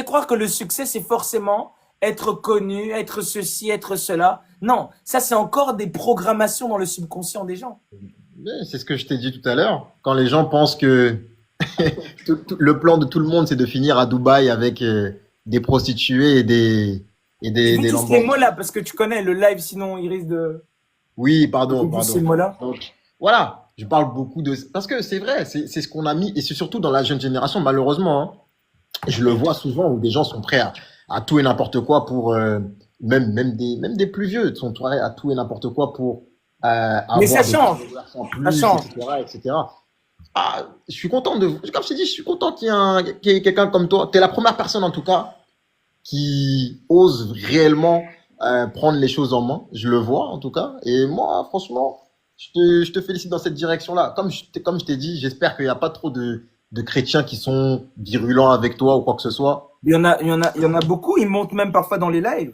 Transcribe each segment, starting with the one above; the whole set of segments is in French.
croire que le succès, c'est forcément être connu, être ceci, être cela. Non, ça, c'est encore des programmations dans le subconscient des gens. Mais c'est ce que je t'ai dit tout à l'heure. Quand les gens pensent que le plan de tout le monde, c'est de finir à Dubaï avec des prostituées des Évite ces Lamborghini. mots-là, parce que tu connais le live, sinon il risque Oui, de pardon, dire ces pardon. mots-là. Donc, voilà, je parle beaucoup de... Parce que c'est vrai, c'est ce qu'on a mis, et c'est surtout dans la jeune génération, malheureusement, hein. Je le vois souvent où des gens sont prêts à tout et n'importe quoi pour... même des plus vieux sont prêts à tout et n'importe quoi pour Mais ça avoir des change, followers en ça plus, change. etc., etc. Ah, je suis content de... Comme je t'ai dit, je suis content qu'il y ait quelqu'un comme toi. Tu es la première personne, en tout cas, qui ose réellement prendre les choses en main. Je le vois en tout cas. Et moi, franchement, je te félicite dans cette direction-là. Comme je t'ai dit, j'espère qu'il n'y a pas trop de chrétiens qui sont virulents avec toi ou quoi que ce soit. Il y en a beaucoup, ils montent même parfois dans les lives.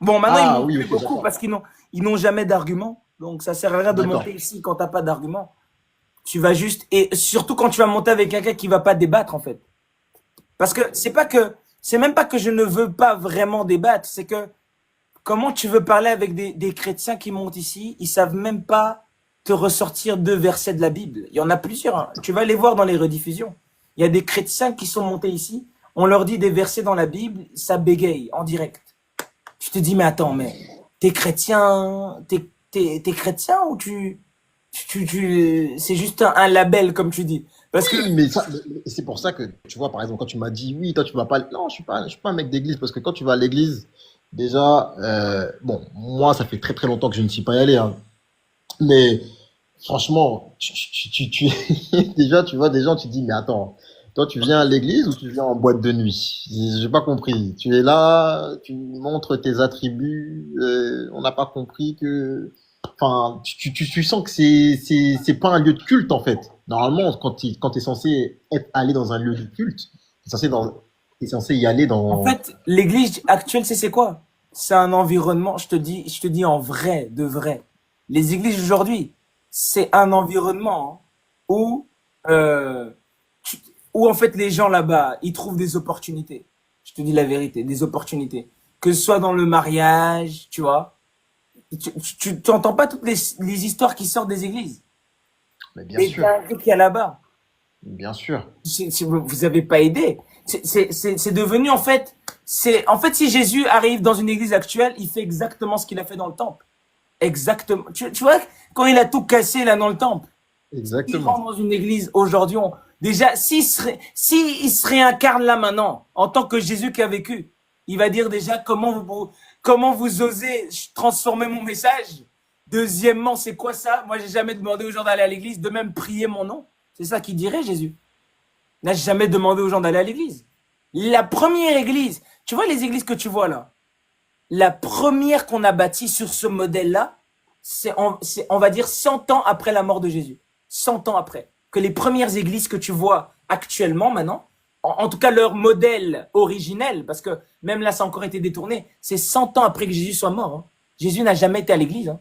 Bon, maintenant, ils Ah montent oui, plus ok, beaucoup d'accord. parce ils n'ont jamais d'argument. Donc, ça sert à rien de D'accord. monter ici quand t'as pas d'argument. Tu vas juste, et surtout quand tu vas monter avec quelqu'un qui va pas débattre, en fait. Parce que c'est même pas que je ne veux pas vraiment débattre, c'est que comment tu veux parler avec des chrétiens qui montent ici, ils savent même pas te ressortir deux versets de la Bible. Il y en a plusieurs, hein. Tu vas les voir dans les rediffusions. Il y a des chrétiens qui sont montés ici, on leur dit des versets dans la Bible, ça bégaye en direct. Tu te dis, mais attends, mais t'es chrétien ou c'est juste un label, comme tu dis. Parce que, Oui, mais c'est pour ça que, tu vois, par exemple, quand tu m'as dit, oui, toi, tu vas pas. Non, je suis pas un mec d'église, parce que quand tu vas à l'église, déjà, bon, moi, ça fait très très longtemps que je ne suis pas allé, hein. Mais franchement, déjà, tu vois des gens, tu te dis, mais attends, toi, tu viens à l'église ou tu viens en boîte de nuit? J'ai pas compris. Tu es là, tu montres tes attributs, on n'a pas compris que, enfin, tu sens que c'est pas un lieu de culte, en fait. Normalement, quand t'es censé aller dans un lieu de culte, t'es censé y aller en dans, fait, l'église actuelle, c'est quoi? C'est un environnement, je te dis en vrai, de vrai. Les églises aujourd'hui, c'est un environnement, hein, où, euh, tu- où en fait les gens là-bas, ils trouvent des opportunités. Je te dis la vérité, des opportunités. Que ce soit dans le mariage, tu vois. Tu entends pas toutes les histoires qui sortent des églises. mais bien Les sûr, dingueries qu'il y a là-bas. bien sûr. Si vous avez pas aidé. C'est devenu en fait, si Jésus arrive dans une église actuelle, il fait exactement ce qu'il a fait dans le temple. Exactement. Tu vois, quand il a tout cassé là dans le temple, il rentre Exactement. dans une église aujourd'hui, déjà, s'il se réincarne là maintenant, en tant que Jésus qui a vécu, il va dire déjà comment vous osez transformer mon message. Deuxièmement, c'est quoi ça? Moi, j'ai jamais demandé aux gens d'aller à l'église, de même prier mon nom. C'est ça qu'il dirait Jésus. N'a jamais demandé aux gens d'aller à l'église. La première église, tu vois les églises que tu vois là, la première qu'on a bâtie sur ce modèle-là, on va dire 100 ans après la mort de Jésus. 100 ans après. Que les premières églises que tu vois actuellement maintenant, en tout cas leur modèle originel, parce que même là ça a encore été détourné, c'est 100 ans après que Jésus soit mort, hein. Jésus n'a jamais été à l'église, hein.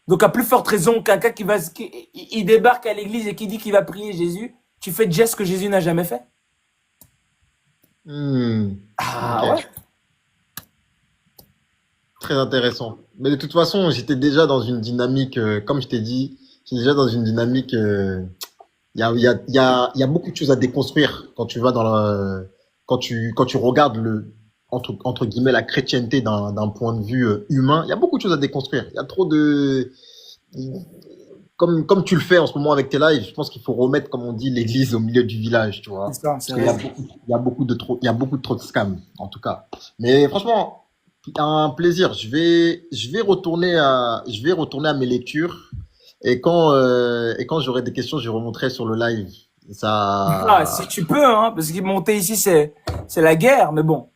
Donc à plus forte raison qu'un gars il débarque à l'église et qui dit qu'il va prier Jésus, tu fais déjà ce que Jésus n'a jamais fait. Hmm, ok. Ah ouais. Très intéressant. Mais de toute façon, j'étais déjà dans une dynamique, comme je t'ai dit, j'étais déjà dans une dynamique. Il y a beaucoup de choses à déconstruire quand tu vas quand tu regardes entre guillemets la chrétienté d'un point de vue humain. Il y a beaucoup de choses à déconstruire. Il y a trop de comme tu le fais en ce moment avec tes lives. Je pense qu'il faut remettre, comme on dit, l'église au milieu du village, tu C'est vois, ça, parce c'est qu'il vrai. il y a beaucoup de trop, il y a beaucoup de trop de scams en tout cas. Mais franchement. Un plaisir. Je vais retourner à mes lectures et quand j'aurai des questions, je remonterai sur le live. Ah, Ça, si tu peux, hein, parce que monter ici, c'est la guerre, mais bon.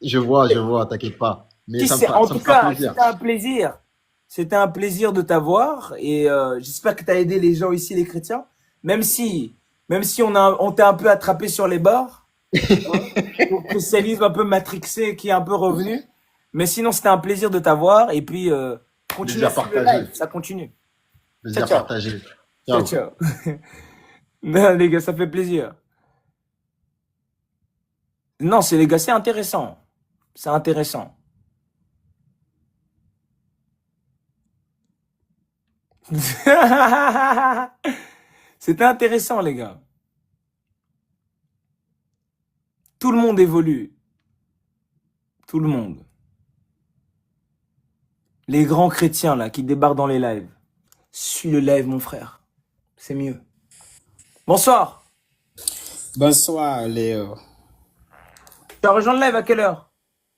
je vois, t'inquiète pas. Mais Si c'est, en ça me tout fera cas, plaisir. c'était un plaisir. C'était un plaisir de t'avoir et j'espère que tu as aidé les gens ici, les chrétiens. Même si, on t'a un peu attrapé sur les bords, hein, ton christianisme un peu matrixé qui est un peu revenu. Mais sinon, c'était un plaisir de t'avoir et puis continue à Plaisir suivre le partagé. live, ça continue. Ciao, Plaisir ciao. partagé. Ciao, Ciao. ciao. Non, les gars, ça fait plaisir. Non, c'est les gars, c'est intéressant. C'est intéressant. C'était intéressant, les gars. Tout le monde évolue. Tout le monde. Les grands chrétiens, là, qui débarquent dans les lives. Suis le live, mon frère. C'est mieux. Bonsoir. Bonsoir Léo. Tu as rejoint le live à quelle heure?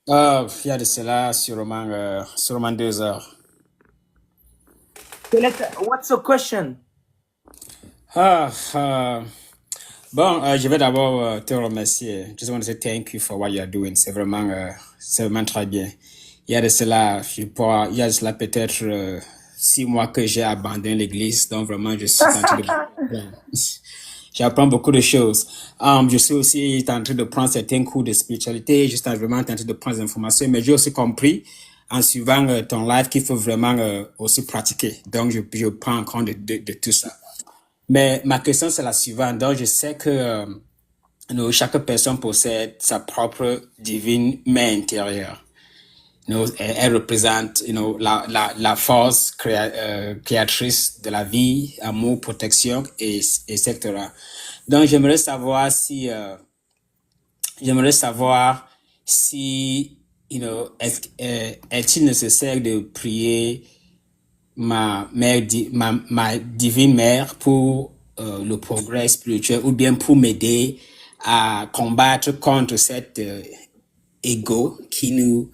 Il y a de cela sûrement 2 heures. What's your question? Ah, ah, bon, je vais d'abord te remercier. Just want to say thank you for what you are doing. C'est vraiment très bien. Il y a de cela, il y a de cela peut-être 6 mois que j'ai abandonné l'église, donc vraiment je suis en train de j'apprends beaucoup de choses. Je suis aussi en train de prendre certains cours de spiritualité, juste vraiment en train de prendre des informations, mais j'ai aussi compris en suivant ton live qu'il faut vraiment aussi pratiquer. Donc je prends en compte de tout ça. Mais ma question c'est la suivante. Donc je sais que chaque personne possède sa propre divine main intérieure. Elle représente la force créatrice de la vie, amour, protection, etc. Donc j'aimerais savoir si est-il nécessaire de prier ma divine mère pour le progrès spirituel ou bien pour m'aider à combattre contre cet ego qui nous